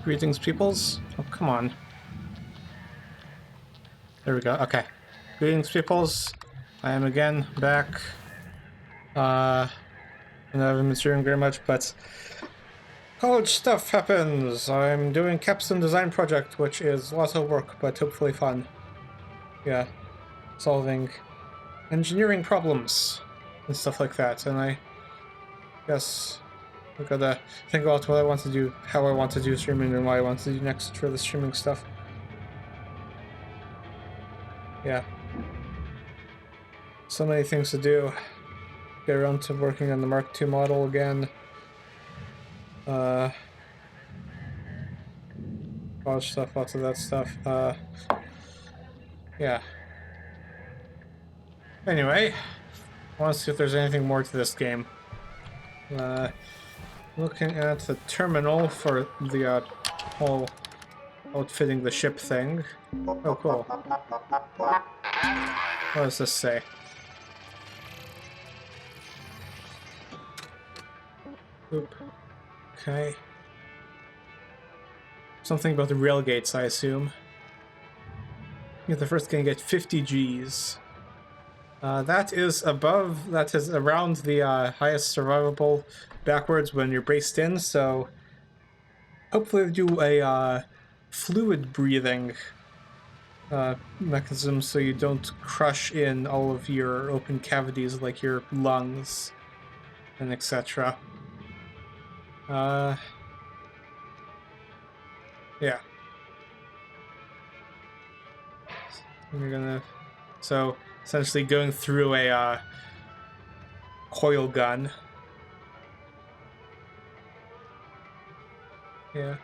Greetings, peoples. Oh, come on. There we go. Okay. Greetings, peoples. I am again back. And I haven't been streaming very much, but college stuff happens. I'm doing capstone design project, which is lots of work, but hopefully fun. Yeah. Solving engineering problems and stuff like that. And I guess I gotta think about what I want to do, how I want to do streaming, and what I want to do next for the streaming stuff. Yeah. So many things to do. Get around to working on the Mark II model again. College stuff, lots of that stuff. Yeah. Anyway, I want to see if there's anything more to this game. Looking at the terminal for the whole outfitting the ship thing. Oh, cool. What does this say? Oop. Okay. Something about the rail gates, I assume. Yeah, the first gonna get 50 Gs. That is around the highest survivable backwards when you're braced in, so hopefully do a fluid breathing mechanism so you don't crush in all of your open cavities like your lungs and etc. Yeah. You're gonna... So, essentially going through a coil gun. Yeah.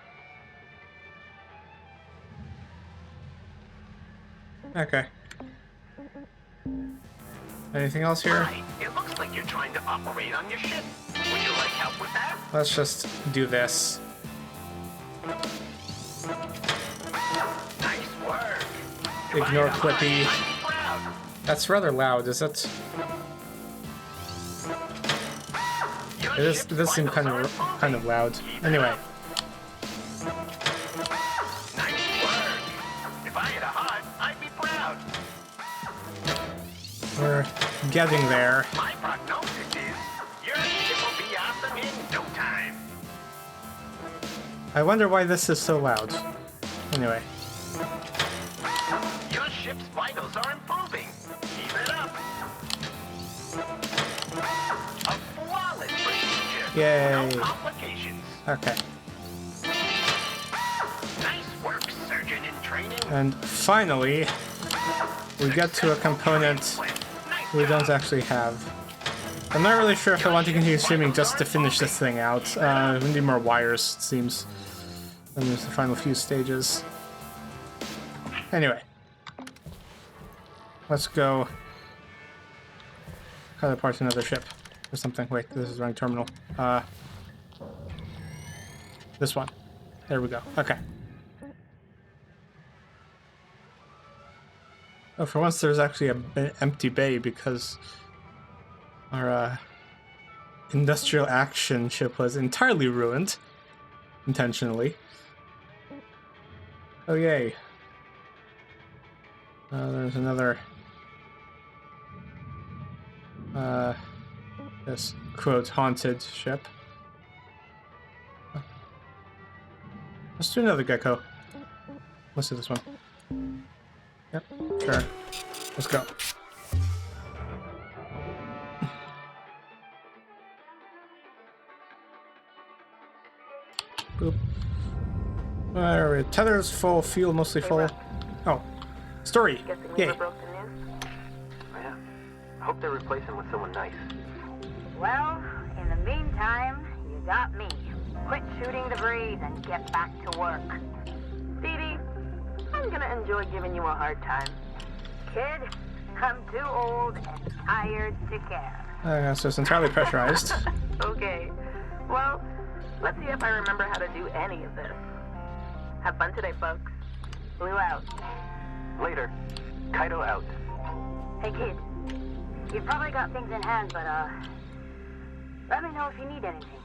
Okay. Anything else here? Hi, it looks like you're trying to operate on your ship. Would you like help with that? Let's just do this. Nice work. Ignore Clippy. That's rather loud, is it? It does seem kind of loud. Anyway. Nice work. If I had a heart, I'd be proud. We're getting there. My prognosis is your ship will be awesome in no time. I wonder why this is so loud. Anyway. Your ship's vitals are improving. Keep it up. A flawless procedure. Yay. No complications. Okay. Nice work, surgeon in training. And finally, we get to a component we don't actually have. I'm not really sure if I want to continue streaming just to finish this thing out. We need more wires, it seems. And there's the final few stages. Anyway. Let's go cut apart another ship or something. Wait, this is the wrong terminal. This one. There we go. Okay. Oh, for once there's actually an empty bay because our industrial action ship was entirely ruined. Intentionally. Oh, yay. There's another... this, quote, haunted ship. Let's do another gecko. Let's do this one. Yep, sure. Let's go. Boop. Alright, tether's full, fuel mostly full. Oh, story. Yay. Yeah. I hope they're replacing with someone nice. Well, in the meantime, you got me. Quit shooting the breeze and get back to work. Dee Dee, I'm gonna enjoy giving you a hard time. Kid, I'm too old and tired to care. So it's entirely pressurized. Okay. Well, let's see if I remember how to do any of this. Have fun today, folks. Blue out. Later. Kaido out. Hey, kid. You've probably got things in hand, but, let me know if you need anything.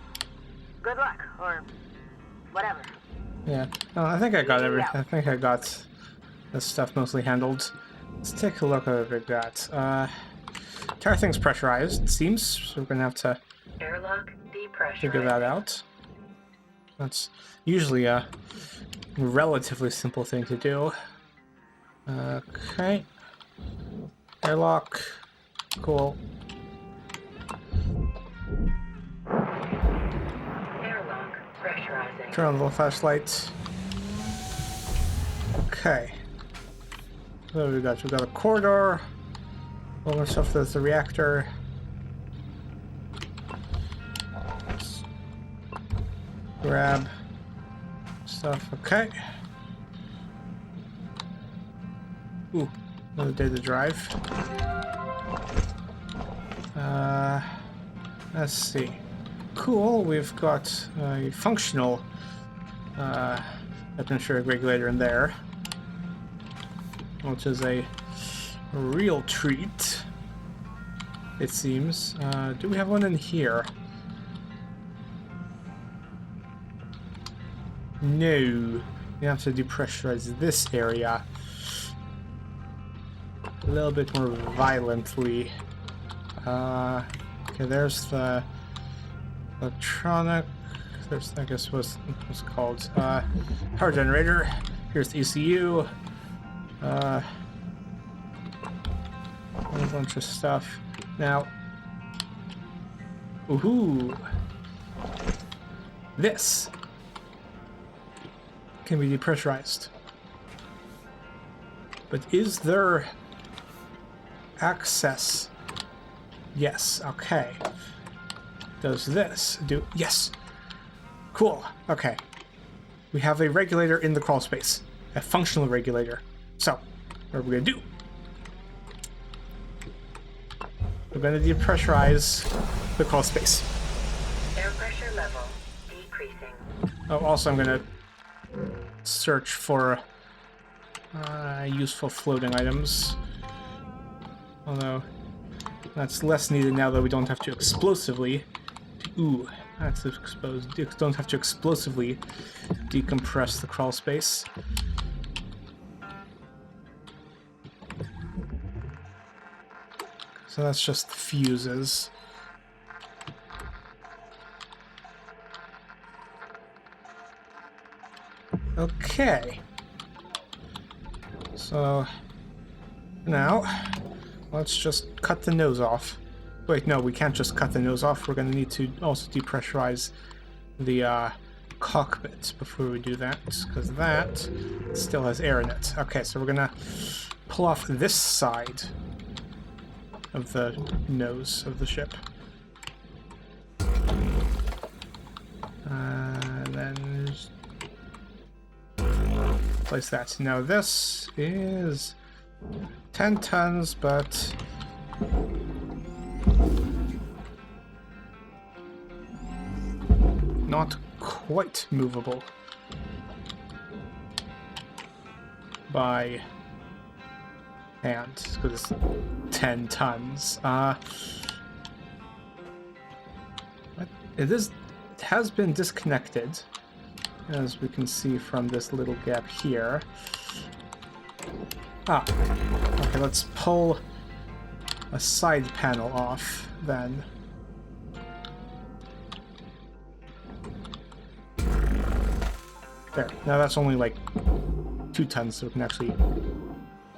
Good luck, or whatever. Yeah. Oh, I think I got everything. I think I got this stuff mostly handled. Let's take a look at what we got. Entire thing's pressurized, it seems, so we're gonna have to Airlock figure that depressurizing. out. That's usually a relatively simple thing to do. Okay. Airlock. Cool. Airlock pressurizing. Turn on the flashlight. Okay. What do we got? We got a corridor. All the stuff that's the reactor. Let's grab stuff. Okay. Ooh, another data drive. Let's see. Cool. We've got a functional atmospheric regulator in there, which is a real treat, it seems. Do we have one in here? No. We have to depressurize this area a little bit more violently. Okay, there's the electronic. There's, I guess, what's called power generator. Here's the ECU. A bunch of stuff. Now, ooh, this can be depressurized. But is there access? Yes. Okay. Does this do? Yes. Cool. Okay. We have a regulator in the crawl space, a functional regulator. So, what are we gonna do? We're going to depressurize the crawl space. Air pressure level decreasing. Oh, also I'm going to search for useful floating items. Although, that's less needed now that we don't have to explosively... Ooh, that's exposed. Don't have to explosively decompress the crawl space. So that's just the fuses. Okay. So now let's just cut the nose off. Wait, no, we can't just cut the nose off. We're going to need to also depressurize the cockpit before we do that, because that still has air in it. Okay, so we're going to pull off this side of the nose of the ship. Then just place that. Now this is 10 tons, but not quite movable by hand, because it's 10 tons. It has been disconnected, as we can see from this little gap here. Okay, let's pull a side panel off then. There. Now that's only like 2 tons, so we can actually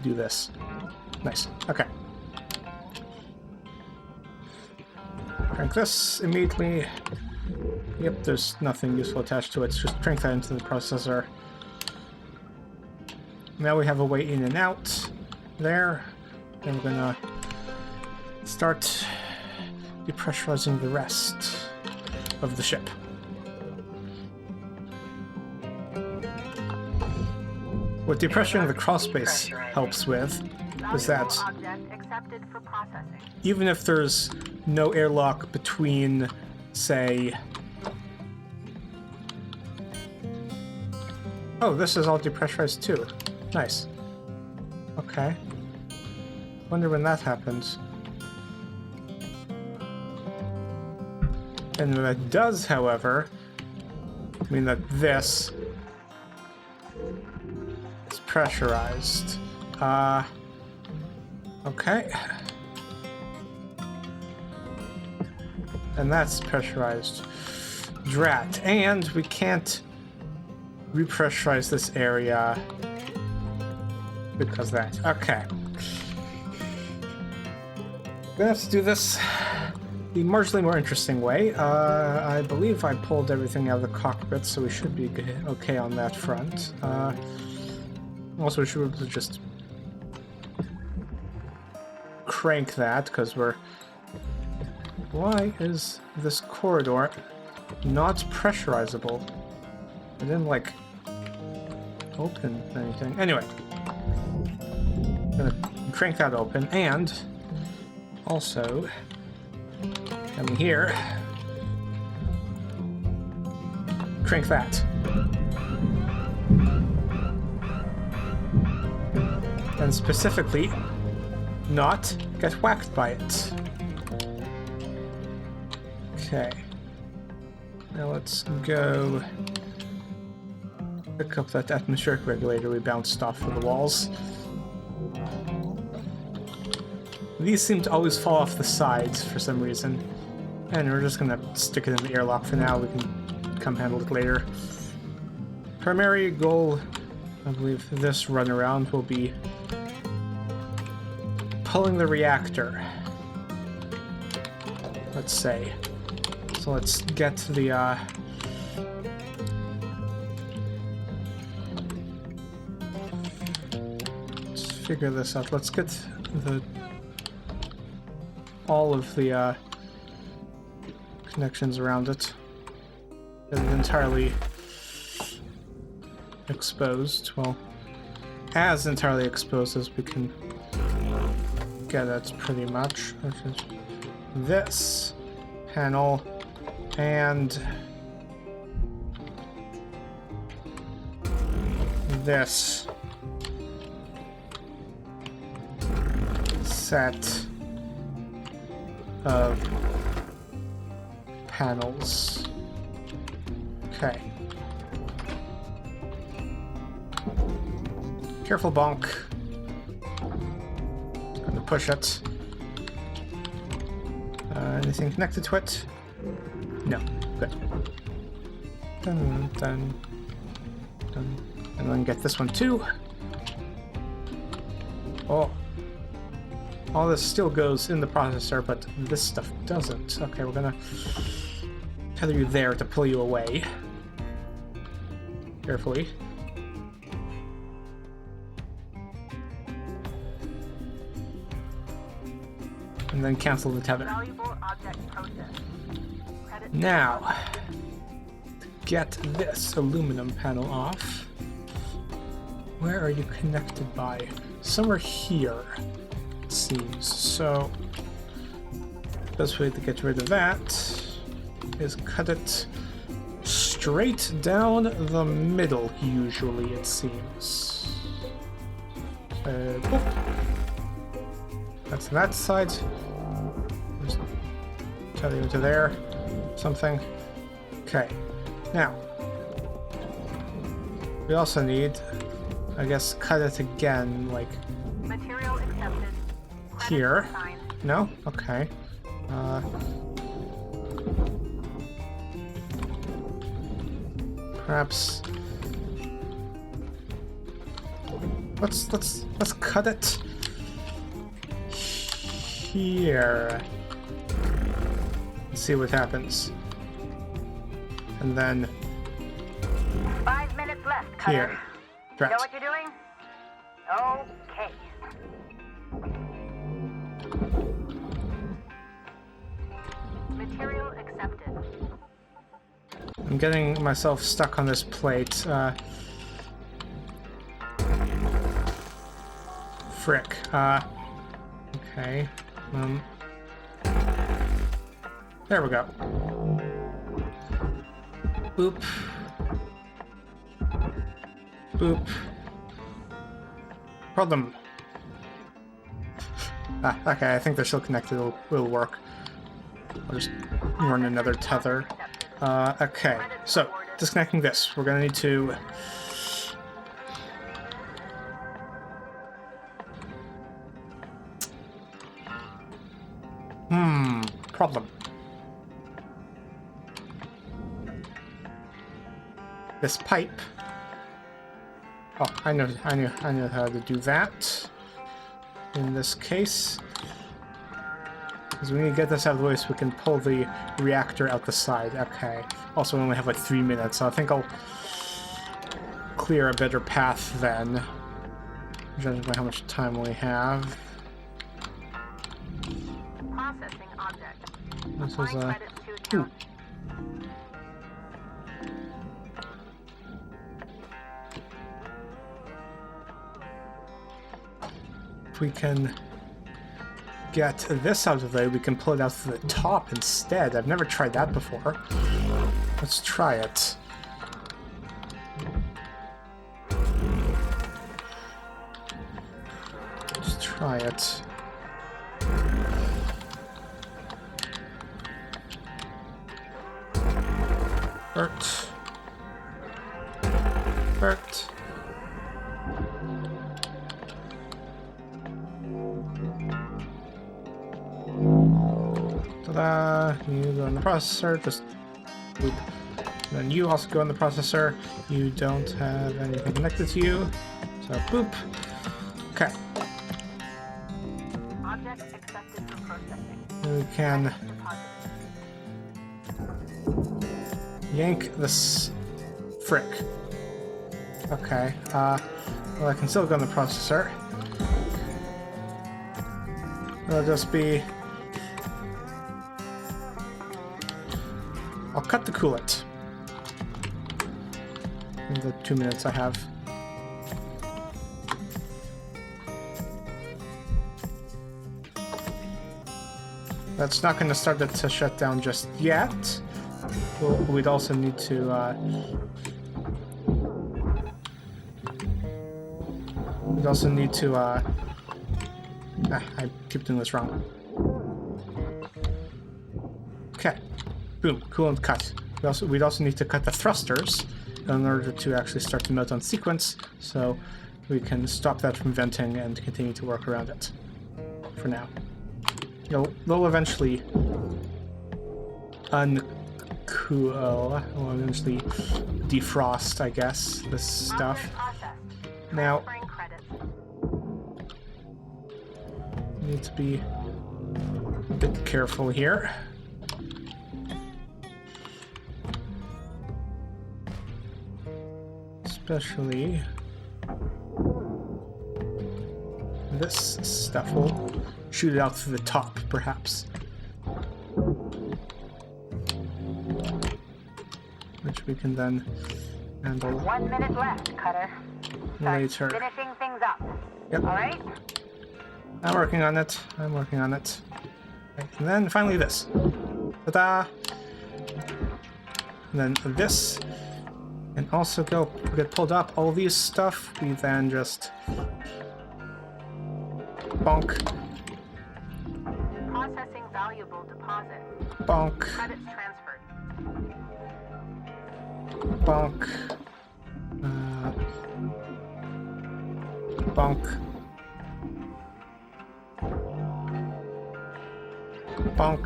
do this. Nice. Okay. Crank this immediately. Yep, there's nothing useful attached to it. It's just crank that into the processor. Now we have a way in and out there. And we're gonna start depressurizing the rest of the ship. What depressurizing the crawl space helps with is that even if there's no airlock between, say... Oh, this is all depressurized too. Nice. Okay. Wonder when that happens. And when that does, however, mean that this pressurized. Okay. And that's pressurized. Drat. And we can't repressurize this area because that. Okay. Gonna have to do this the marginally more interesting way. I believe I pulled everything out of the cockpit, so we should be okay on that front. Also, we should be able to just crank that, because we're... Why is this corridor not pressurizable? I didn't, like, open anything. Anyway. I'm gonna crank that open, and also coming here, crank that. And specifically, not get whacked by it. Okay. Now let's go pick up that atmospheric regulator we bounced off of the walls. These seem to always fall off the sides for some reason. And we're just gonna stick it in the airlock for now. We can come handle it later. Primary goal, I believe this runaround will be pulling the reactor. Let's say. So let's get the let's figure this out. Let's get the all of the connections around it. Get it entirely exposed. Well, as entirely exposed as we can get it, pretty much. Which is this panel and this set of panels. Okay. Careful, bonk. Just gonna push it. Anything connected to it? No. Good. Dun, dun, dun. And then get this one too. Oh. All this still goes in the processor, but this stuff doesn't. Okay, we're gonna tether you there to pull you away. Carefully. And then cancel the tether. Now, to get this aluminum panel off, where are you connected by? Somewhere here, it seems. So, best way to get rid of that is cut it straight down the middle, usually, it seems. Boop. That's that side. Just tether you to there. Something. Okay. Now, we also need, I guess, cut it again, like Material accepted. here. No? Okay. Perhaps let's cut it here. See what happens. And then 5 minutes left, Cutter. here. You know Drat. what you're doing? Okay. Material accepted. I'm getting myself stuck on this plate. Frick. Okay. There we go. Boop. Boop. Problem. Okay, I think they're still connected. It'll work. I'll just run another tether. Okay, so disconnecting this. We're gonna need to this pipe. Oh, I know how to do that. In this case, because we need to get this out of the way so we can pull the reactor out the side. Okay. Also, we only have like 3 minutes, so I think I'll clear a better path then, judging by how much time we have. Processing object. This is Applying a. credits to account. If we can get this out of the way, we can pull it out to the top instead. I've never tried that before. Let's try it. Let's try it. Bert. Bert. Ta-da! You go in the processor, just boop. Then you also go in the processor. You don't have anything connected to you, so boop. Okay. Object accepted for processing. We can Deposited. yank this frick. Okay. Well, I can still go in the processor. It'll just be. I'll cut the coolant. In the 2 minutes I have. That's not going to start it to shut down just yet. We'd also need to. We'd also need to. I keep doing this wrong. Okay. Boom. Coolant cut. We'd also need to cut the thrusters in order to actually start the meltdown sequence, so we can stop that from venting and continue to work around it. For now. They'll eventually uncool, or eventually defrost, I guess, this stuff. Now, need to be a bit careful here. Especially this stuff will shoot it out to the top, perhaps. Which we can then handle 1 minute left, Cutter. Start later. finishing things up. Yep. All right? I'm working on it. I'm working on it. Okay, and then finally this. Ta-da! And then this. And also get pulled up. All these stuff, we then just bonk. Processing valuable deposit. Bonk. Credits transferred. Bonk. Bonk. Bonk.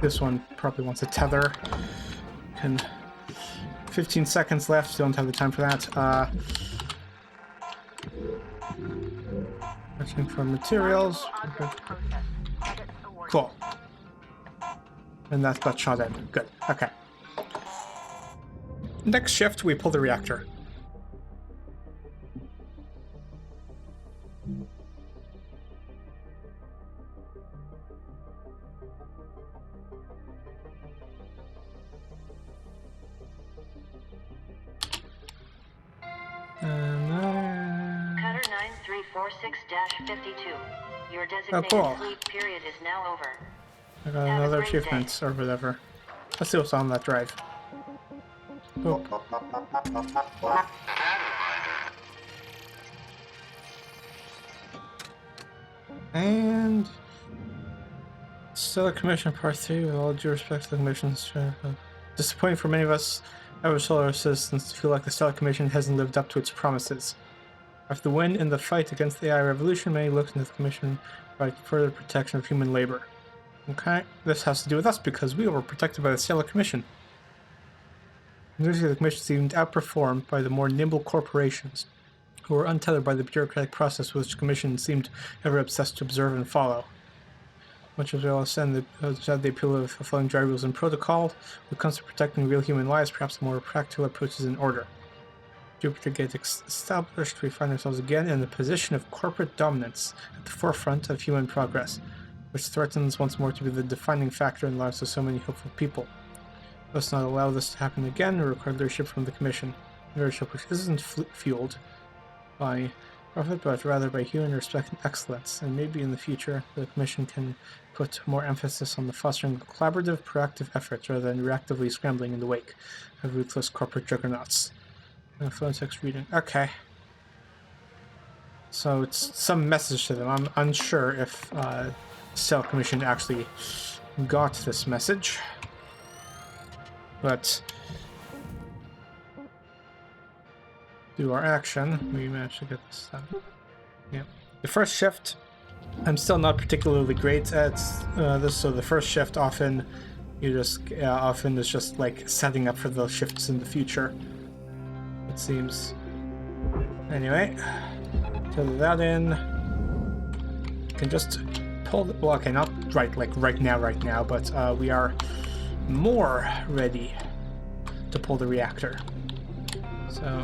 This one probably wants a tether. 15 seconds left. Don't have the time for that. Searching for materials. Okay. Cool. And that's got shot in. Good. Okay. Next shift, we pull the reactor. Cutter 9346-52. Your designated cool. sleep period is now over. I got Have a another great achievement or whatever. Let's see what's on that drive. Boop. And Stellar Commission Part 3, with all due respect to the Commission's disappointing for many of us, our solar citizens, to feel like the Stellar Commission hasn't lived up to its promises. After the win in the fight against the AI revolution, many looked into the Commission for further protection of human labor. Okay, this has to do with us because we were protected by the Stellar Commission. Usually the commission seemed outperformed by the more nimble corporations, who were untethered by the bureaucratic process which the commission seemed ever obsessed to observe and follow. Much as well said the appeal of following dry rules and protocol, when it comes to protecting real human lives, perhaps a more practical approach is in order. Jupiter gets established, we find ourselves again in the position of corporate dominance at the forefront of human progress, which threatens once more to be the defining factor in the lives of so many hopeful people. Let's not allow this to happen again or require leadership from the Commission. Leadership which isn't fueled by profit, but rather by human respect and excellence, and maybe in the future the Commission can put more emphasis on the fostering of collaborative, proactive efforts rather than reactively scrambling in the wake of ruthless corporate juggernauts. Phone text reading. Okay. So it's some message to them. I'm unsure if Cell Commission actually got this message. But do our action, we managed to get this done. Yeah. The first shift, I'm still not particularly great at this. So the first shift often often is just like setting up for the shifts in the future. It seems. Anyway, fill that in. You can just pull the, well, okay, not right now, but we are more ready to pull the reactor. So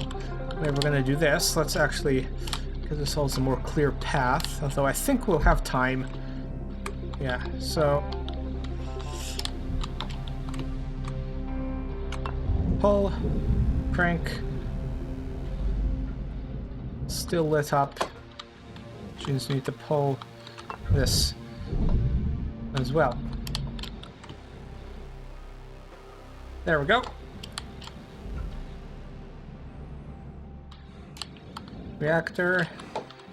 we're gonna do this. Let's actually give ourselves a more clear path, although I think we'll have time. Yeah, so pull, crank, still lit up. You just need to pull this as well. There we go. Reactor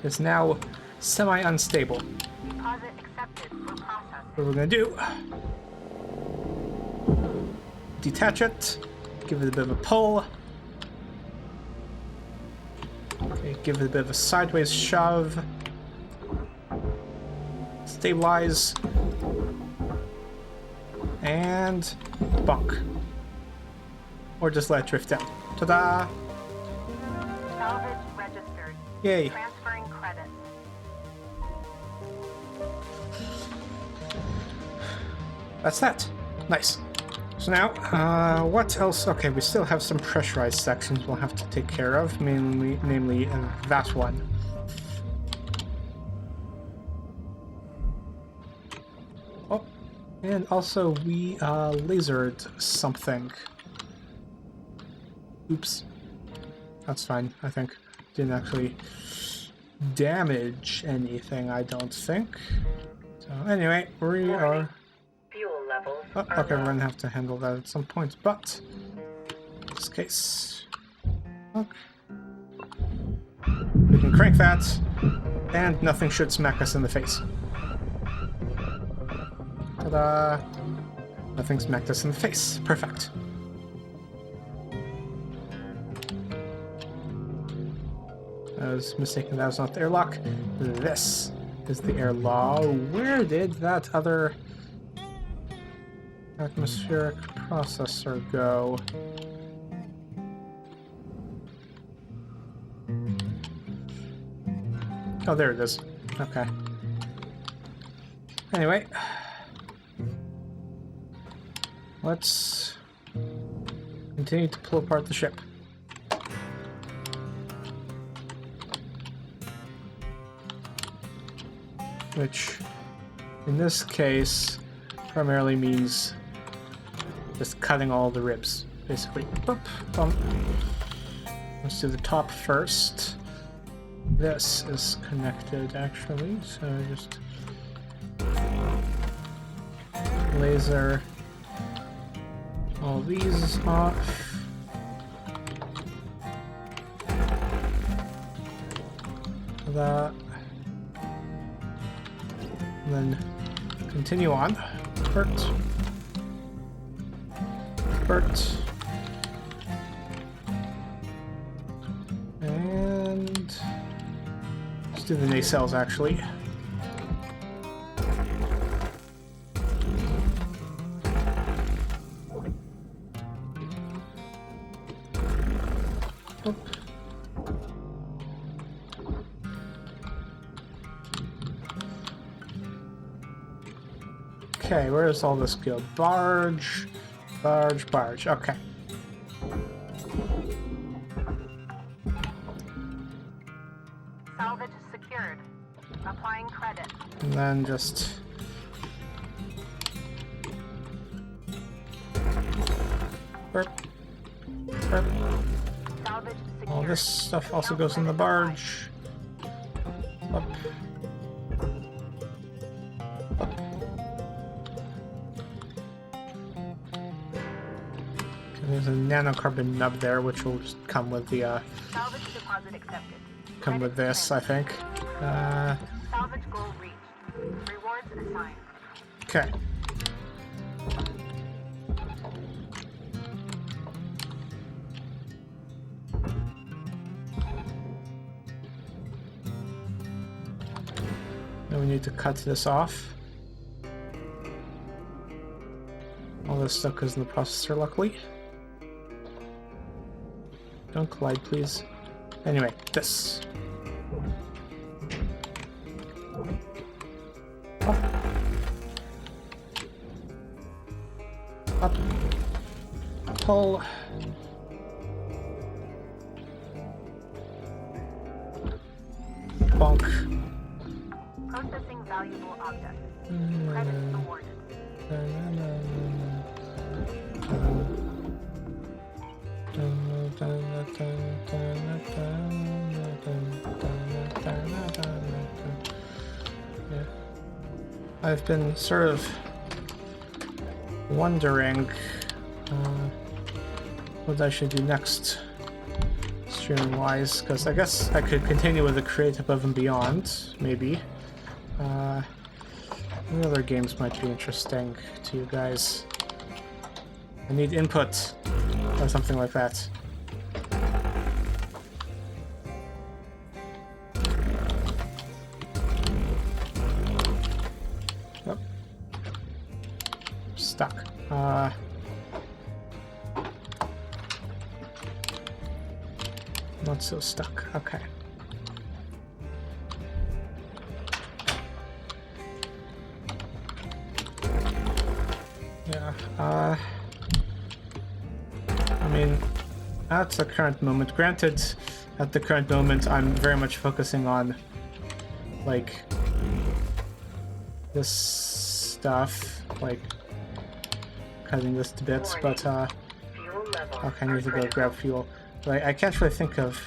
is now semi-unstable. Deposit accepted for processing. What we're gonna do? Detach it. Give it a bit of a pull. Okay, give it a bit of a sideways shove. Stabilize. And bunk. Or just let it drift down. Ta-da! Salvage registered. Yay. Transferring credits. That's that. Nice. So now, what else? Okay, we still have some pressurized sections we'll have to take care of, namely that one. Oh, and also we lasered something. Oops. That's fine, I think. Didn't actually damage anything, I don't think. So anyway, we are... Fuel levels. Oh, okay, we're gonna have to handle that at some point, but in this case, look, we can crank that, and nothing should smack us in the face. Ta-da! Nothing smacked us in the face. Perfect. I was mistaken, that was not the airlock. This is the airlock. Where did that other atmospheric processor go? Oh, there it is. Okay. Anyway, let's continue to pull apart the ship. Which, in this case, primarily means just cutting all the ribs, basically. Boop, bump. Let's do the top first. This is connected, actually, so just laser all these off. That. And then continue on. Bert. Bert. And let's do the nacelles actually. Okay, where does all this go? Barge, barge, barge. Okay. Salvage secured. Applying credit. And then just... Burp. Burp. Salvage secured. All this stuff also goes in the barge. Up. Up. Okay, there's a nanocarbon nub there, which will just come with the Salvage deposit accepted. come with this, I think. Salvage goal reached. Rewards assigned. Okay. Then we need to cut this off. All this stuff goes in the processor, luckily. Don't collide, please. Anyway, this. Up. Up. Pull. Bonk. Processing valuable object. Credit awarded. Yeah. I've been sort of wondering what I should do next streaming wise, because I guess I could continue with the Create Above and Beyond, maybe. What other games might be interesting to you guys? I need input or something like that. Yep. Stuck. Not so stuck. Okay. Yeah, I mean, at the current moment, granted, at the current moment, I'm very much focusing on, like, this stuff, like, cutting this to bits, but, okay, I need to go grab fuel. But I can't really think of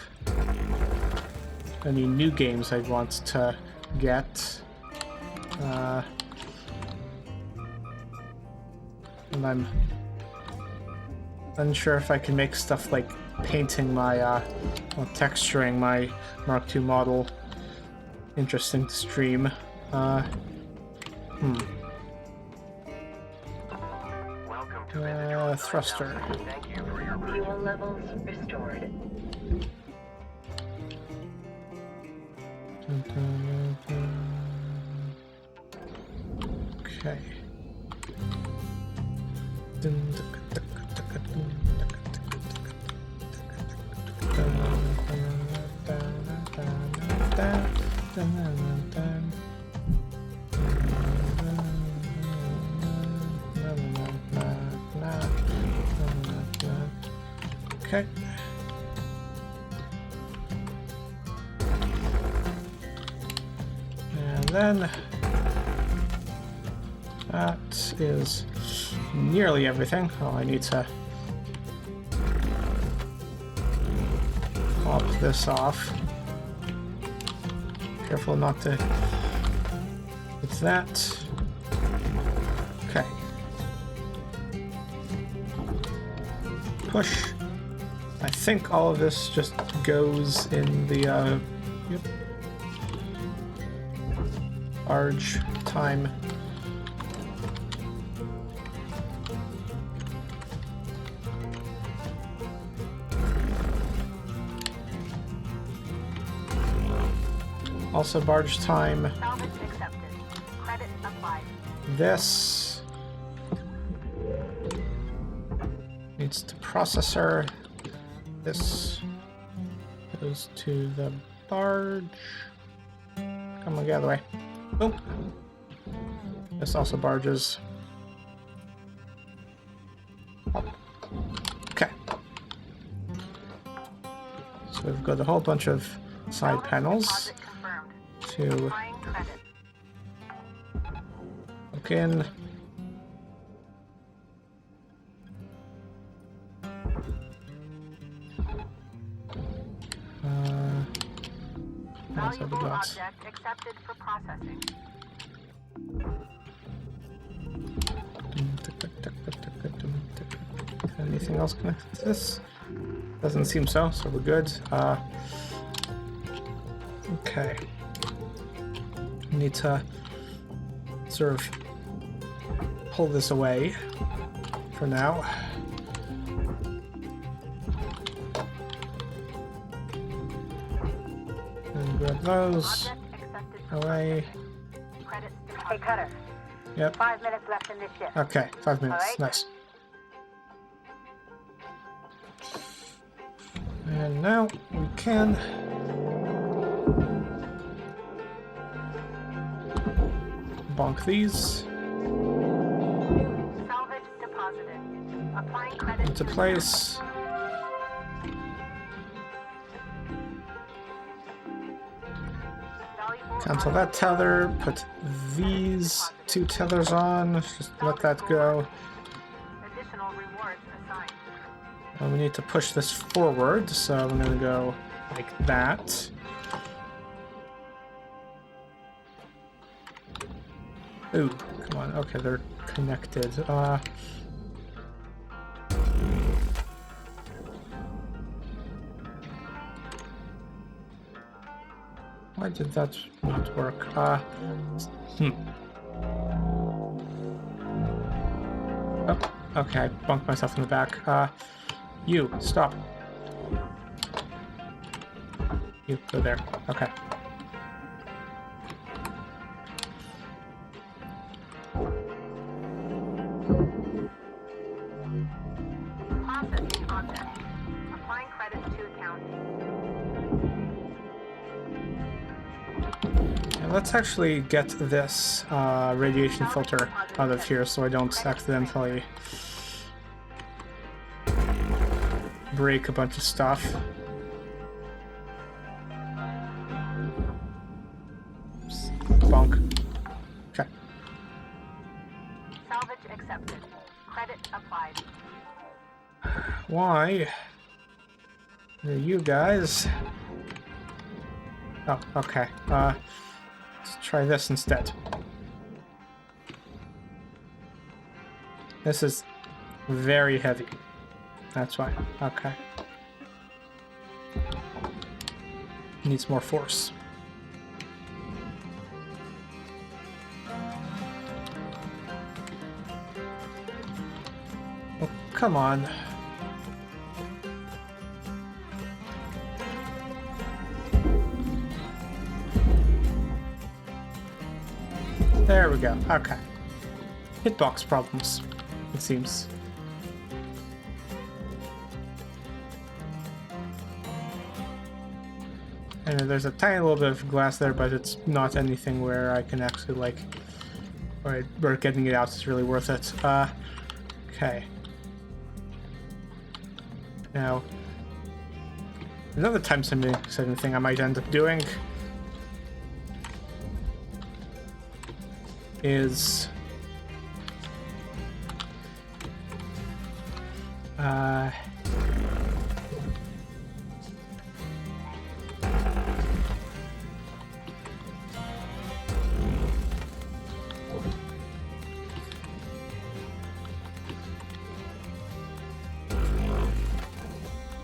any new games I'd want to get. And I'm unsure if I can make stuff like painting my, well, texturing my Mark II model interesting to stream. Welcome to Thruster. Thank you for your Fuel levels restored. Okay. Okay. And then that is nearly everything. Oh, I need to pop this off. Careful not to hit that. Okay. Push. I think all of this just goes in the yep. Large time. Also barge time. Salvage accepted. Credit applied. This needs to processor. This Goes to the barge. Come on, get out of the way. Oh. This also barges. Okay. So we've got a whole bunch of side panels to hook in. What have we got? Object accepted for processing. Anything else connected to this? Doesn't seem so, so we're good. Okay. We need to sort of pull this away for now. And grab those away. Hey, Cutter. Yep. 5 minutes left in this shift. Okay, 5 minutes. All right. Nice. And now we can bonk these Salvage deposited. Applying credit into place. Valuable Cancel that tether. Put these 2 tethers on. Just let that go. additional rewards assigned. And we need to push this forward, so I'm going to go like that. Ooh, come on. Okay, they're connected. Why did that not work? Oh, okay, I bumped myself in the back. You, stop. You, go there. Okay. Processing object. Applying credits to account. And let's actually get this radiation filter out of here so I don't accidentally break a bunch of stuff. Bonk. Okay. Salvage accepted. Credit applied. Why are you guys? Oh, okay. Let's try this instead. This is very heavy. That's why. Okay. Needs more force. Oh, come on. There we go. Okay. Hitbox problems, it seems. And there's a tiny little bit of glass there, but it's not anything where I can actually, like, where getting it out is really worth it. Okay. Now, another time-saving thing I might end up doing is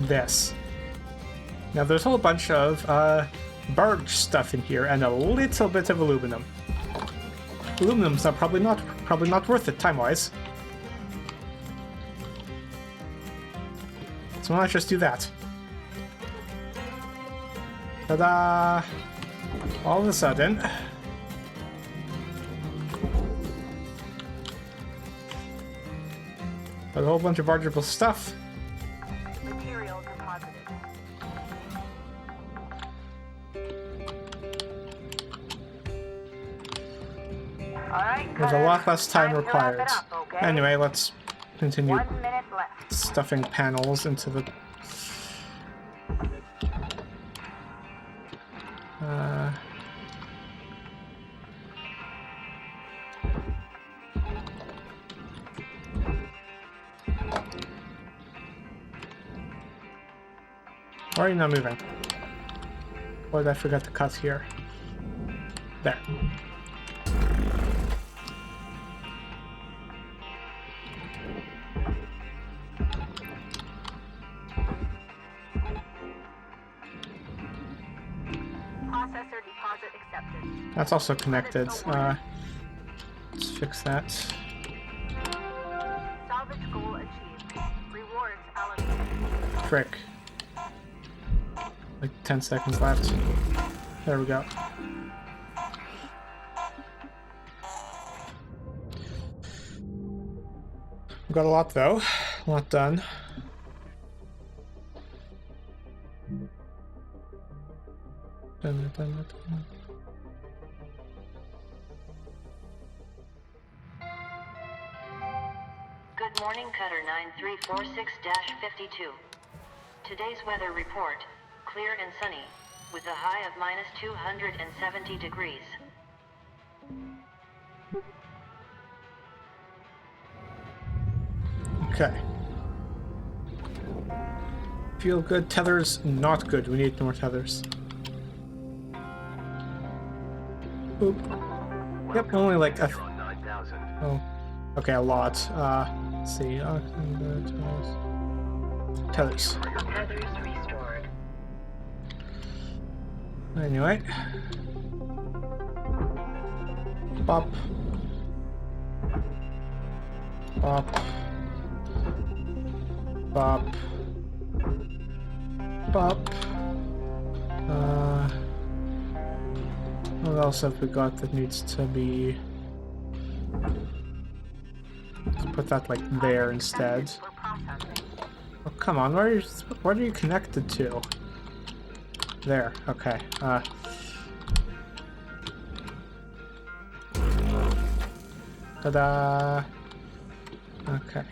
this. Now there's a whole bunch of barge stuff in here and a little bit of aluminum. Aluminum's probably not worth it time-wise. So why not just do that? Ta-da! All of a sudden, got a whole bunch of bargeable stuff. Material deposited. With a lot less time to wrap required. it up, okay? Anyway, let's continue 1 minute left. stuffing panels into the... Why are you not moving? Why did I forget to cut here? There. Processor deposit accepted. That's also connected. Let's fix that. Salvage goal achieved. Rewards allocated. Frick. Like 10 seconds left. There we go. Got a lot though. A lot done. Good morning, Cutter 9346-52. Today's weather report, clear and sunny, with a high of -270 degrees. Okay. Feel good. Tethers, not good. We need more tethers. Oop. Yep, only like a... You're on 9,000. Oh. Okay, a lot. Let's see. Tethers. Tethers restored. Anyway. Pop. Pop. Pop. Pop. What else have we got that needs to be... Let's put that like there instead. For processing. Oh, come on, where are you connected to? There, okay. Ta-da! Okay.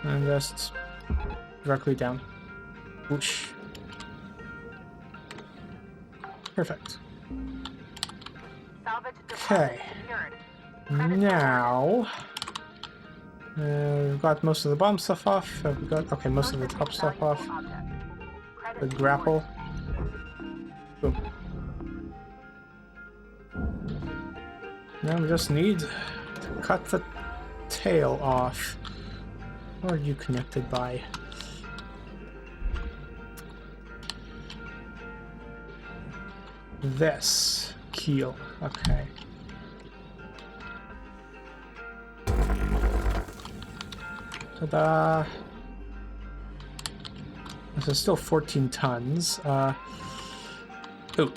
And just directly down. Whoosh. Perfect. Salvage Okay. deposit secured. Now we've got most of the bottom stuff off. We've got most of the top stuff off. The grapple. Boom. Now we just need to cut the tail off. What are you connected by? This keel. Okay. Ta-da! This is still 14 tons. Ooh.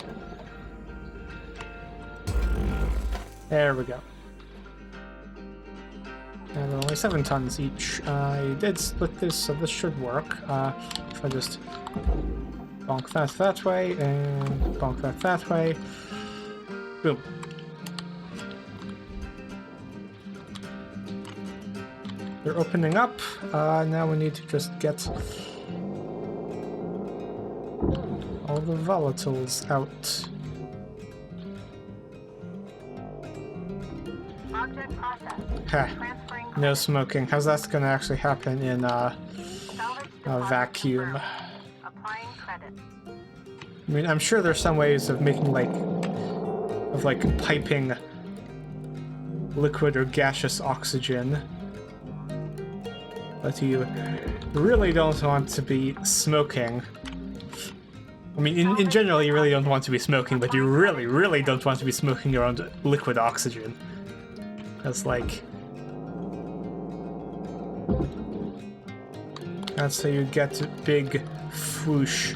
There we go. And only 7 tons each. I did split this, so this should work. If I just bonk that way, and bonk that way. Boom. They're opening up. Now we need to just get all the volatiles out. Object processed. Heh. Transferring No smoking. How's that gonna actually happen in salvage a deposit vacuum? confirmed. Applying credit. I mean, I'm sure there's some ways of making piping liquid or gaseous oxygen, but you really don't want to be smoking. I mean, in general, you really don't want to be smoking, but you really, really don't want to be smoking around liquid oxygen. That's like... That's how you get a big whoosh.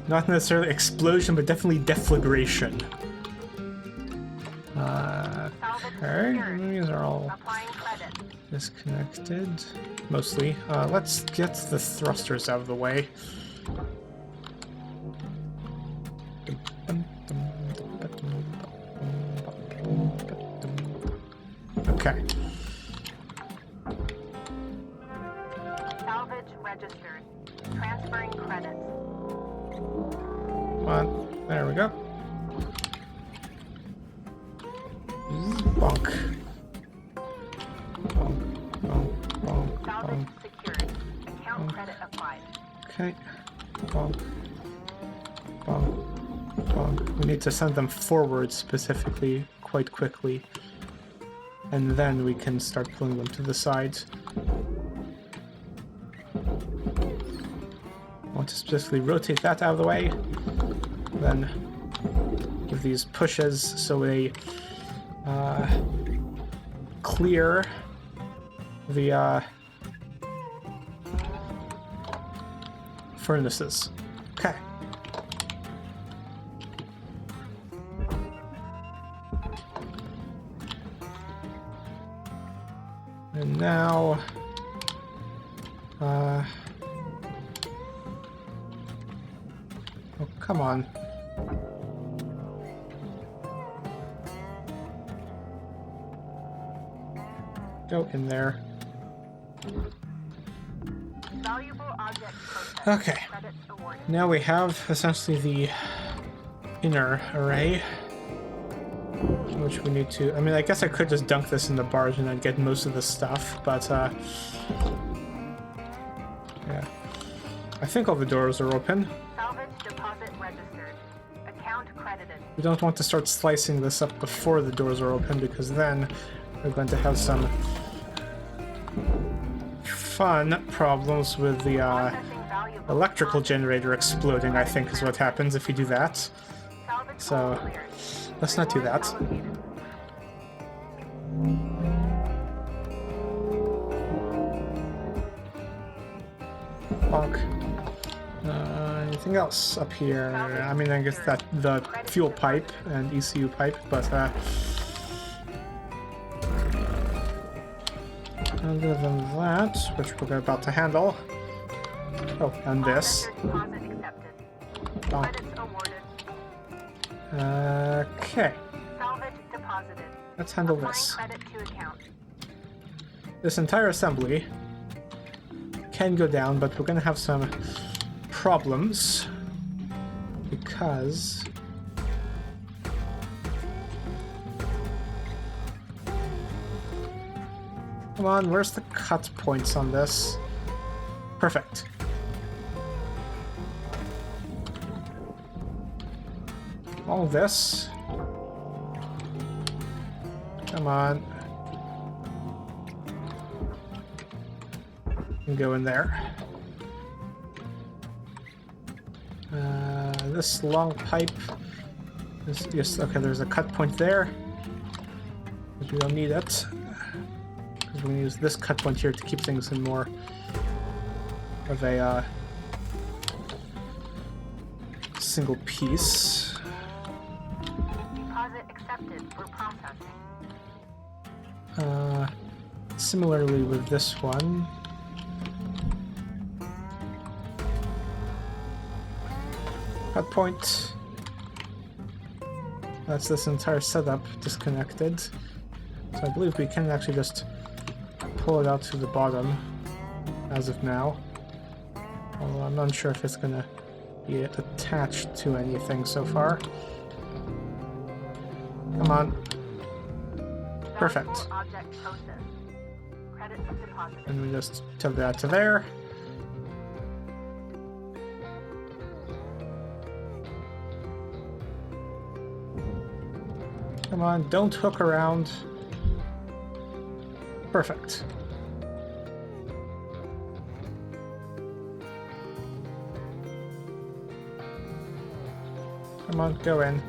Not necessarily explosion, but definitely deflagration. Okay, these are all Applying credit. Disconnected, mostly. Let's get the thrusters out of the way. Okay. Salvage registered. Transferring credits. Come on. There we go. Bonk. Bonk, bonk, bonk, Salvage bonk. secured. Account credit applied. Okay. Bonk. Bonk. Bonk. We need to send them forward specifically quite quickly. And then we can start pulling them to the sides. I want to specifically rotate that out of the way. Then give these pushes so they clear the furnaces. Okay. And now, oh, come on. Go in there. Valuable object processed. Okay. Credits awarded. Now we have essentially the inner array, which we need to... I mean, I guess I could just dunk this in the barge and I'd get most of the stuff, but, yeah. I think all the doors are open. Salvage deposit registered. Account credited. We don't want to start slicing this up before the doors are open, because then we're going to have some fun problems with the Processing valuable. electrical generator exploding, I think is what happens if you do that. Salvage So, goal cleared. let's not do Reward that. allocated. Bonk. Anything else up here? I mean, I guess that the fuel pipe and ECU pipe, but other than that, which we're about to handle. Oh, and this. Vendor deposit accepted. Bonk. Credits awarded. Okay, Salvage deposited. let's handle Applying this. credit to account. This entire assembly can go down, but we're gonna have some problems because come on, where's the cut points on this? Perfect. All this. Come on. And go in there. This long pipe. This, yes, okay, there's a cut point there. But we don't need it. Because we're going to use this cut point here to keep things in more of a single piece. Deposit accepted for processing. Similarly with this one. Cut point. That's this entire setup disconnected. So I believe we can actually just pull it out to the bottom as of now. Although I'm not sure if it's gonna be attached to anything so far. Come on. Perfect. Valuable object processed. Credits deposited. And we just tip that to there. Come on, don't hook around. Perfect. Come on, go in.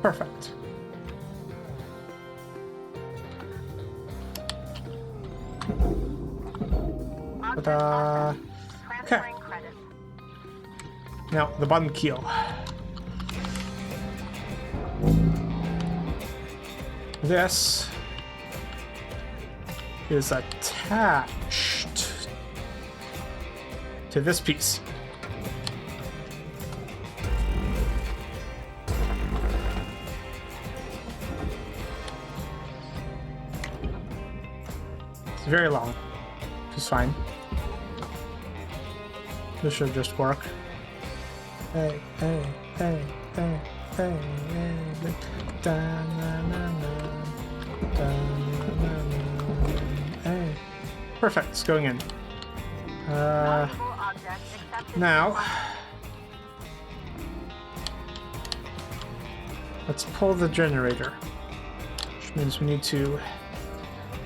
Perfect. Object Ta-da! processed. Transferring credits. Now, the bottom keel. this is attached to this piece. It's very long, which is fine. This should just work. Hey, hey, hey, hey, hey, hey. Da, na, na, na. Da, na, na, na. Hey. Perfect, it's going in. Now, let's pull the generator, which means we need to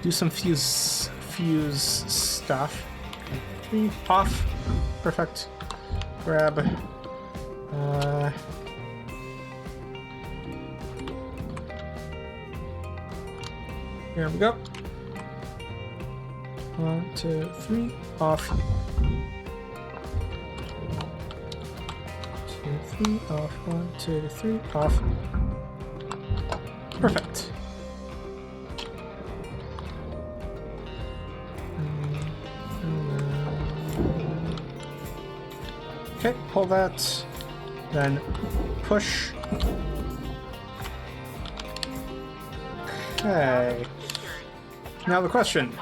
do some fuse stuff. Okay, off. Perfect. Grab. Here we go. 1, 2, 3, off. 2, 3, off. 1, 2, 3, off. Perfect. Okay, pull that, then push. Okay. Now the question.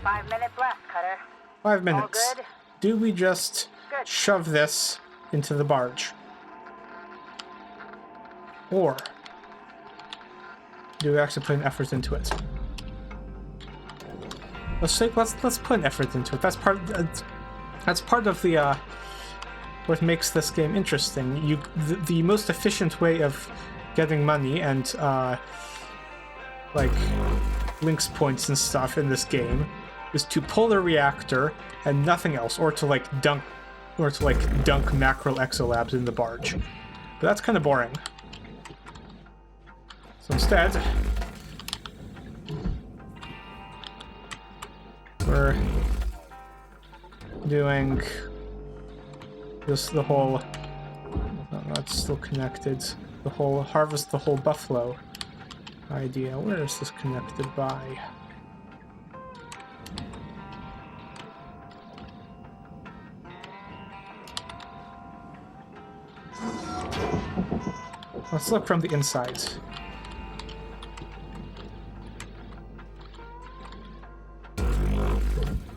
5 minutes left, Cutter. 5 minutes. All good? Do we just Good. shove this into the barge? Or do we actually put an effort into it? Let's put an effort into it. That's part of the what makes this game interesting. The most efficient way of getting money and like links points and stuff in this game is to pull the reactor and nothing else, or to dunk macro exolabs in the barge. But that's kind of boring. So instead, we're doing just the whole. No, that's still connected. The whole harvest the whole buffalo idea. Where is this connected by? Let's look from the inside.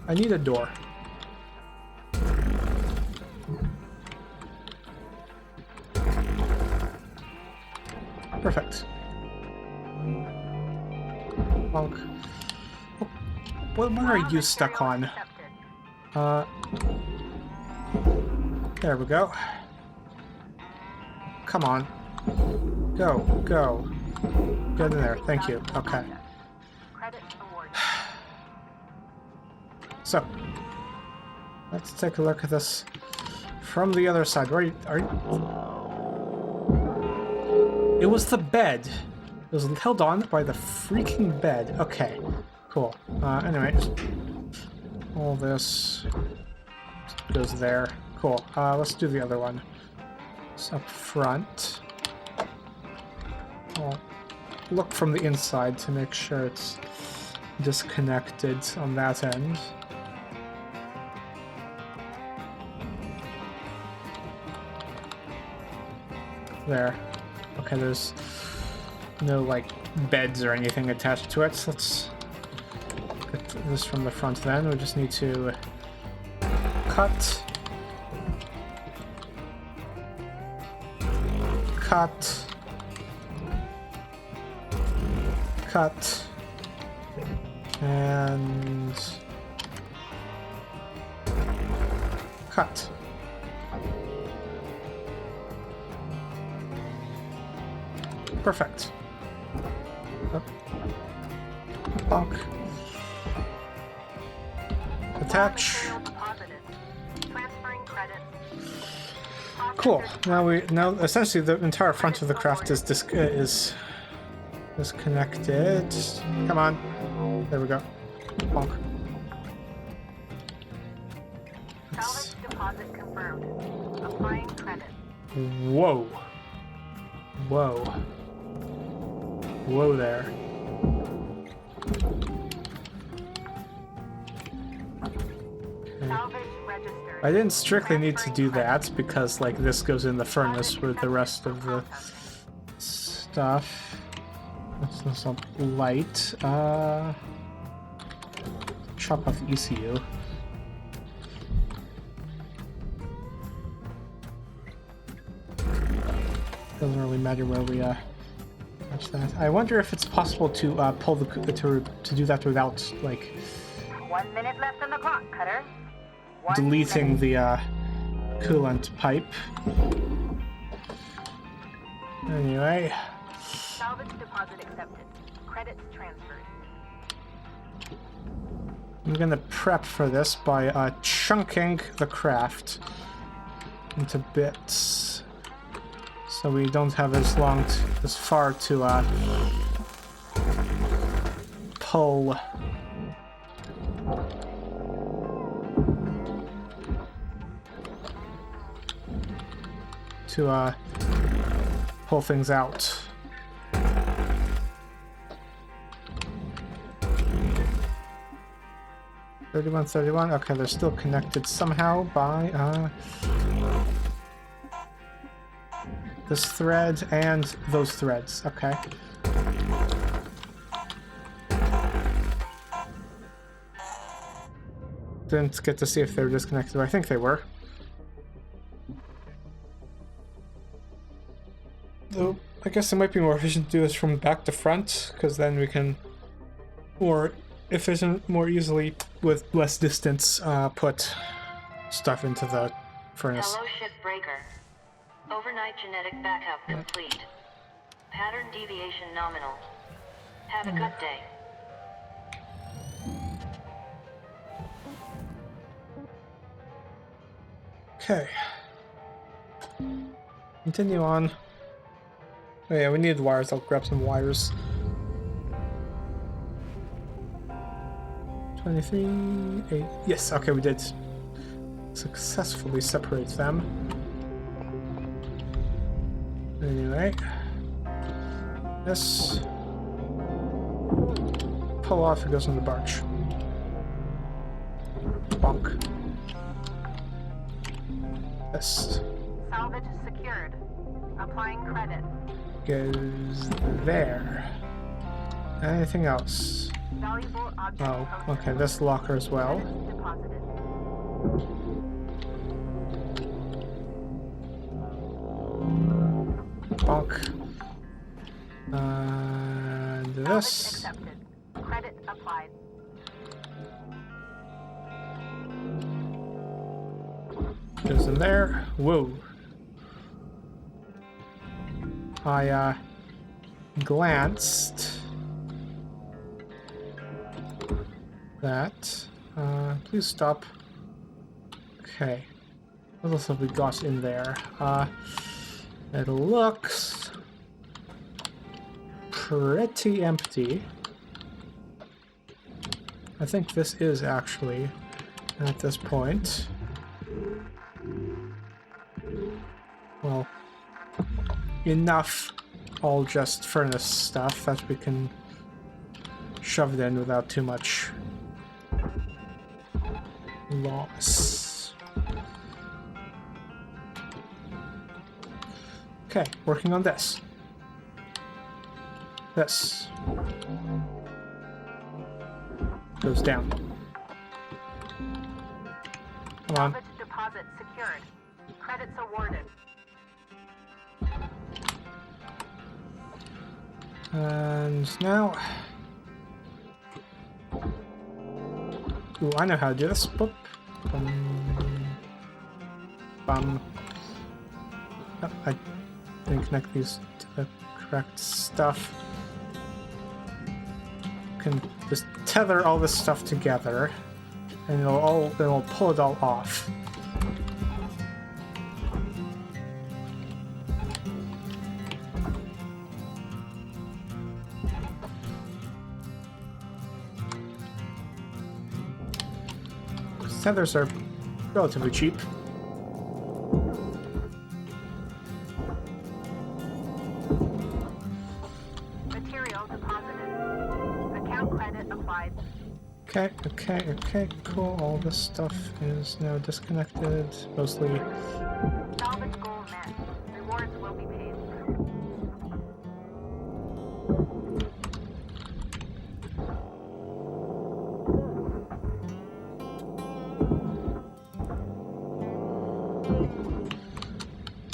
I need a door. Perfect. Bonk. Oh, what are you stuck on? There we go. Come on. Go, go. Get in there. Thank you. Okay. So, let's take a look at this from the other side. Where are you? It was the bed. It was held on by the freaking bed. Okay, cool. Anyways, all this goes there. Cool. Let's do the other one. It's up front. I'll look from the inside to make sure it's disconnected on that end. There. Okay, there's no, beds or anything attached to it. So let's get this from the front then. We just need to cut. Cut. Cut. And cut. Perfect. Bonk. Attach. Cool. Now essentially the entire front of the craft is disconnected. Come on. There we go. Bonk. Salvage deposit confirmed. Applying credit. Whoa. Whoa. Whoa there. Salvage registered. I didn't strictly need to do that because like this goes in the furnace with the rest of the stuff. That's not light. Chop off ECU. Doesn't really matter where we touch that. I wonder if it's possible to pull the to do that without like 1 minute left on the clock, Cutter. deleting the coolant pipe. Anyway, Salvage deposit accepted. Credits transferred. I'm gonna prep for this by chunking the craft into bits, so we don't have as far to pull. To pull things out. $31. Okay, they're still connected somehow by this thread and those threads. Okay. Didn't get to see if they were disconnected, but I think they were. Though, I guess it might be more efficient to do this from back to front, because then we can more efficient, more easily, with less distance, put stuff into the furnace. Hello, Shipbreaker. Overnight genetic backup complete. Pattern deviation nominal. Have a good day. Okay. Continue on. Oh yeah, we need wires. I'll grab some wires. 23, 8. Yes, okay, we did successfully separate them. Anyway, this pull off, it goes on the barge. Bonk. This Salvage secured. Applying credit. goes there. Anything else? Valuable object Oh, posted. okay, this locker as well. Credits deposited. Bonk. And Salvage this. accepted. Credit applied. Goes in there. Whoa. I glanced that. Please stop. Okay. What else have we got in there? It looks pretty empty. I think this is actually at this point. Well, enough all just furnace stuff that we can shove it in without too much loss. Okay, working on this. This goes down. Come on. Salvage deposit secured. Credits awarded. And now... Ooh, I know how to do this. Boop. Bum. Oh, I didn't connect these to the correct stuff. Can just tether all this stuff together, and it'll pull it all off. Tethers are relatively cheap. Materials Okay, cool. All this stuff is now disconnected, mostly. Salvage goal met. Rewards will be paid.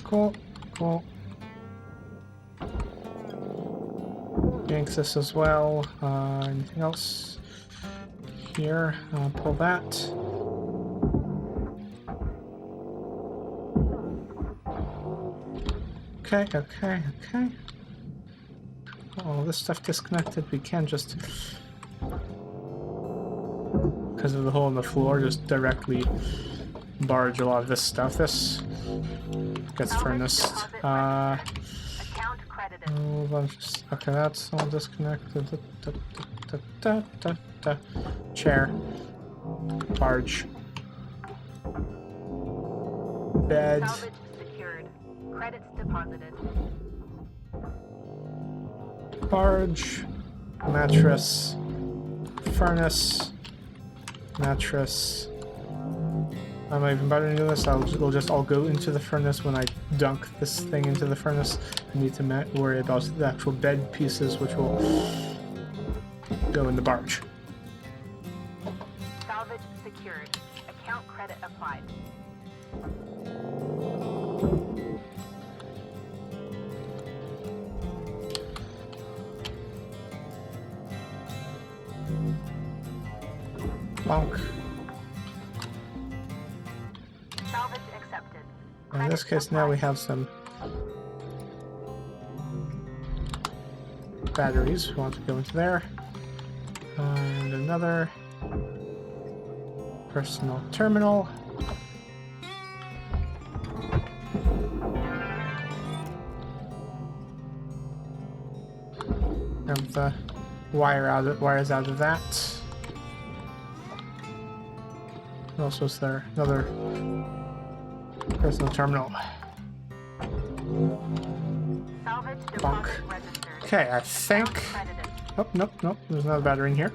Cool. Yanks this as well. Anything else here? Pull that. Okay. All this stuff disconnected. We can just, because of the hole in the floor, just directly barge a lot of this stuff. This gets furnace. Account credited. Okay, that's all disconnected. Chair. Barge. Bed. Salvage secured. Credits deposited. Barge. Mattress. Furnace. Mattress. I'm even better than this. It'll just all go into the furnace when I dunk this thing into the furnace. I need to worry about the actual bed pieces, which will go in the barge. Salvage secured. Account credit applied. Bonk. Salvage accepted. In this case, now we have some batteries. We want to go into there. And another personal terminal. Have the wires out of that. What else was there? Another personal terminal. Salvage Bonk. deposit registered. Okay, I think. Credited. Oh, nope. There's another battery in here.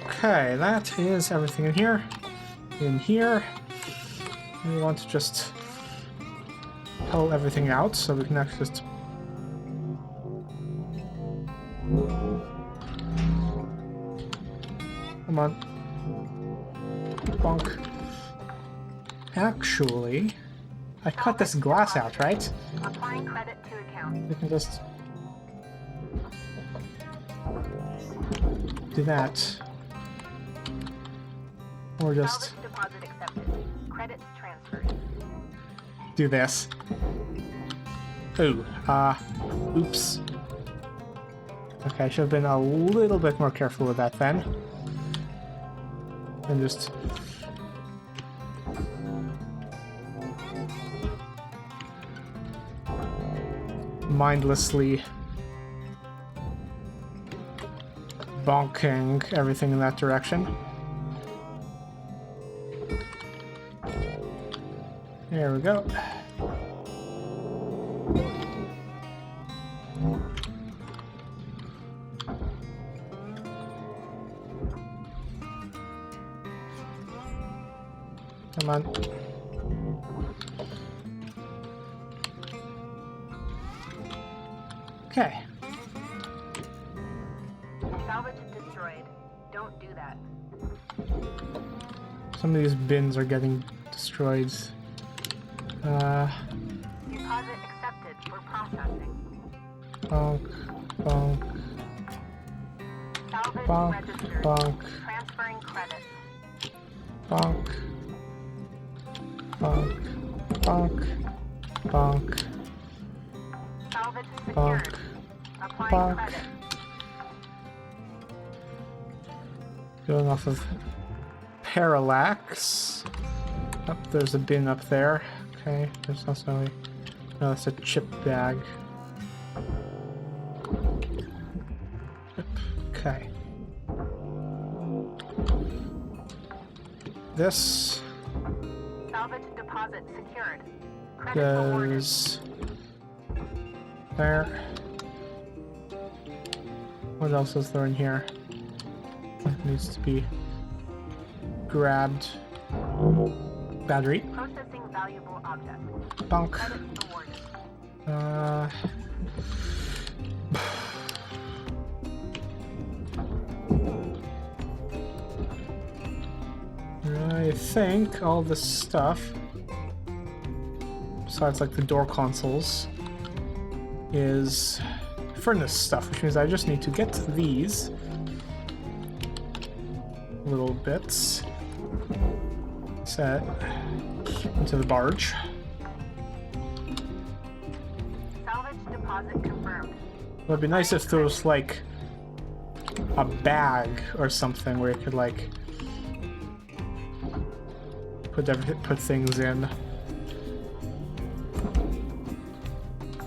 Okay, that is everything in here. In here, we want to just pull everything out so we can actually just. Come on. Bonk. Actually, I cut this glass out, right? Applying credit to account. We can just do that. Or just Salvage deposit accepted. Credits transferred. do this. Ooh, oops. Okay, I should have been a little bit more careful with that then. And just mindlessly bonking everything in that direction. There we go. Come on. Okay. Salvage destroyed. Don't do that. Some of these bins are getting destroyed. Deposit accepted for processing. Bonk, bonk, Salvage bonk, registered. bonk, Transferring credits. bonk, bonk, bonk, bonk, Salvage secured. bonk, Applying bonk. credit. Going off of parallax. Oh, there's a bin up there. Okay, there's also a... No, that's a chip bag. Yep. Okay. This Salvage deposit secured. Credit awarded. goes there. What else is there in here? What needs to be grabbed? Battery. Processing valuable object. Bunk. Credit awarded. I think all this stuff, besides like the door consoles, is furnace stuff, which means I just need to get these little bits set into the barge. Salvage deposit confirmed. It would be nice if there was like a bag or something where you could like put things in,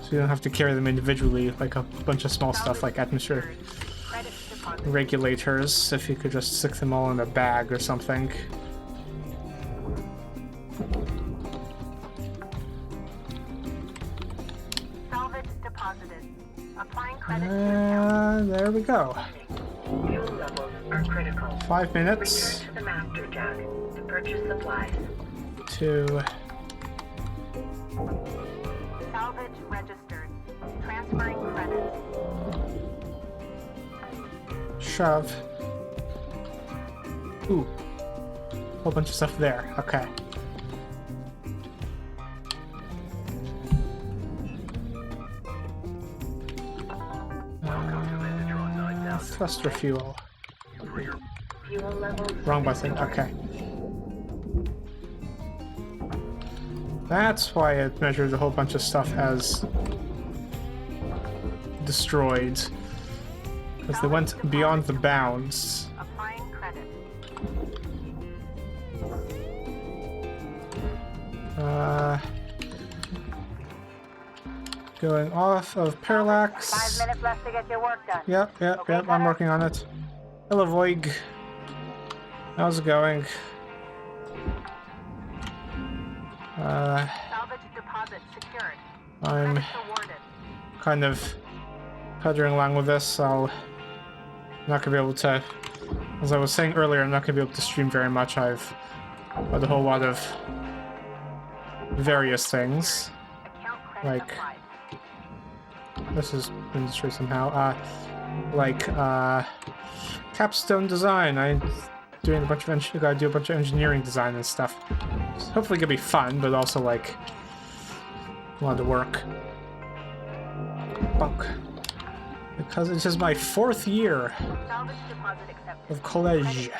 so you don't have to carry them individually, like a bunch of small stuff like atmosphere Credit deposit. regulators. If you could just stick them all in a bag or something. Salvage deposited. Applying credit to account. There we go. Fuel levels are critical. 5 minutes Return to the master jack to purchase supplies. to Salvage registered. Transferring credits. shove. Ooh, whole bunch of stuff there. Okay. Thruster fuel. Fuel levels. Wrong button. Okay. That's why it measured a whole bunch of stuff as destroyed. Because they went beyond the bounds. Applying credit. Going off of parallax. 5 minutes left to get your work done. Yep, Okay, I'm Connor? working on it. Hello, Voig. How's it going? Salvage deposit secured. I'm Credits awarded. kind of puttering along with this, so I'm not gonna be able to, as I was saying earlier, I'm not gonna be able to stream very much. I've got a whole lot of various things. Account credit Like- applied. This has been destroyed somehow. Capstone design. I'm doing a bunch of gotta do a bunch of engineering design and stuff. It's hopefully gonna be fun, but also like a lot of work. Bunk. Because it is my 4th year Salvage deposit accepted. of college. Credit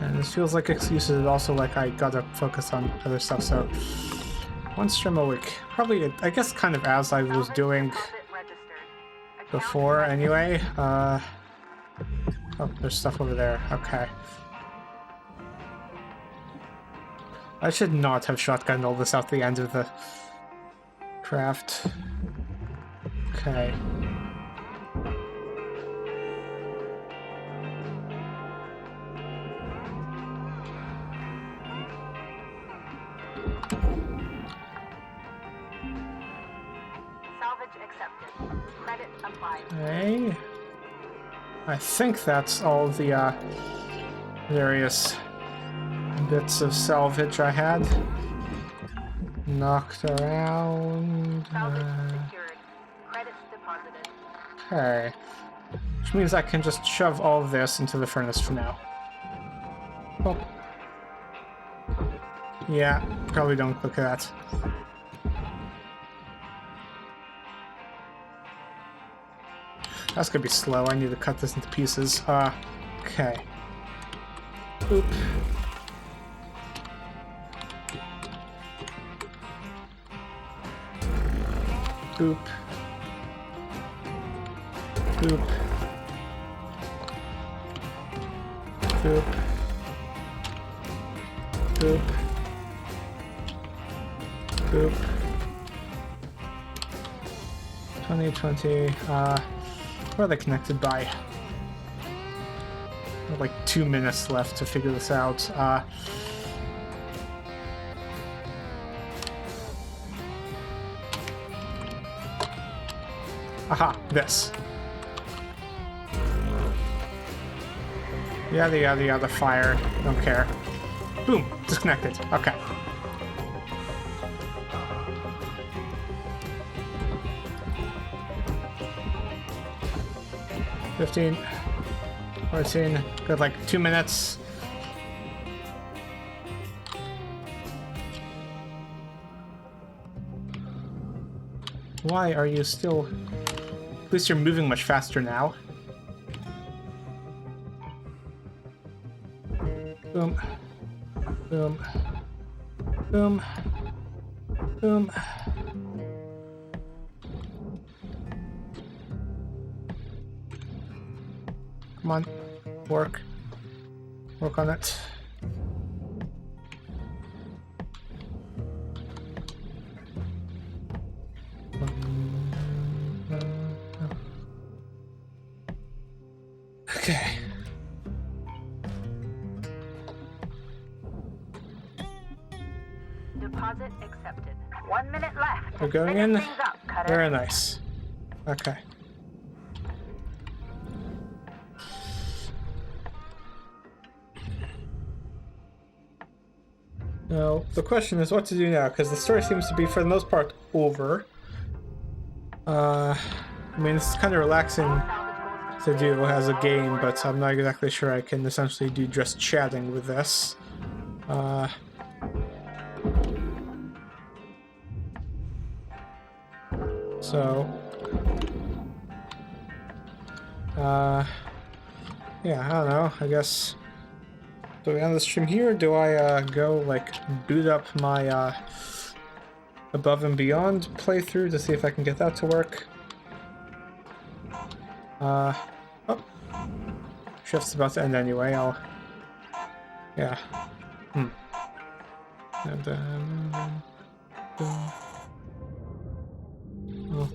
And this feels like excuses, but also like I gotta focus on other stuff, so one stream a week. Probably, I guess, kind of as I was doing deposit registered. Account before credit. anyway. Oh, there's stuff over there. Okay. I should not have shotgunned all this out the end of the craft. Okay. Salvage accepted. Credit applied. Okay. I think that's all the various bits of salvage I had knocked around. Salvage secured. Credits deposited. Okay. Which means I can just shove all of this into the furnace for now. Oh. Yeah, probably don't look at that. That's gonna be slow. I need to cut this into pieces. Okay. Oop. Oop. Oop. Oop. Oop. Oop. 2020, where are they connected by? I have like 2 minutes left to figure this out. Aha, this. Yada yada yada, fire. Don't care. Boom, disconnected. Okay. $15, 14, got like 2 minutes. Why are you still... At least you're moving much faster now. Boom. Boom. Boom. Boom. Come on. Work. Work on it. Okay. Deposit accepted. 1 minute left. We're going Finish in. things up, Cutter. Very nice. Okay. Now, the question is what to do now, because the story seems to be, for the most part, over. I mean, it's kind of relaxing to do as a game, but I'm not exactly sure I can essentially do just chatting with this. Yeah, I don't know, I guess... Do we end the stream here, or do I go, like, boot up my Above and Beyond playthrough to see if I can get that to work? Oh. Shift's about to end anyway, yeah. And then... Well,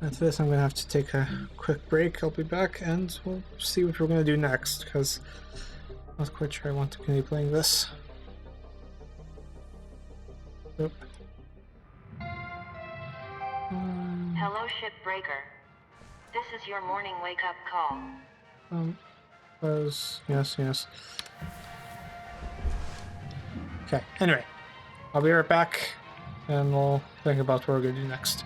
after this, I'm gonna have to take a quick break. I'll be back, and we'll see what we're gonna do next, because I'm not quite sure I want to continue playing this. Oop. Hello, Shipbreaker. This is your morning wake-up call. Yes. Okay, anyway. I'll be right back, and we'll think about what we're gonna do next.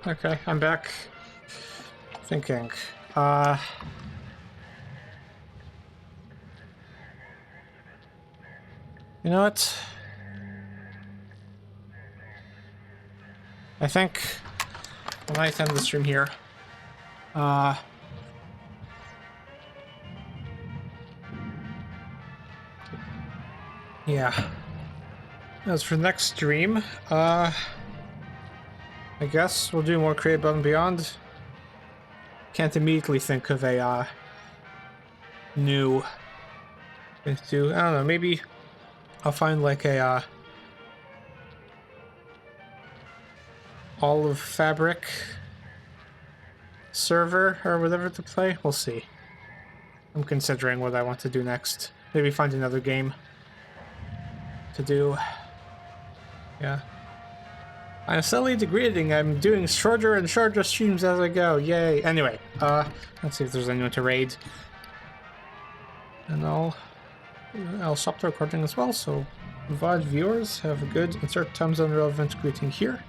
Okay, I'm back. Thinking. You know what? I think I might end the stream here. Yeah. As for next stream, I guess we'll do more Create Above and Beyond. Can't immediately think of a new thing to do. I don't know, maybe I'll find like a all of Fabric server or whatever to play. We'll see. I'm considering what I want to do next. Maybe find another game to do. Yeah. I'm slowly degrading. I'm doing shorter and shorter streams as I go. Yay. Anyway, let's see if there's anyone to raid. And I'll stop the recording as well, so VOD viewers have a good insert time zone relevant greeting here.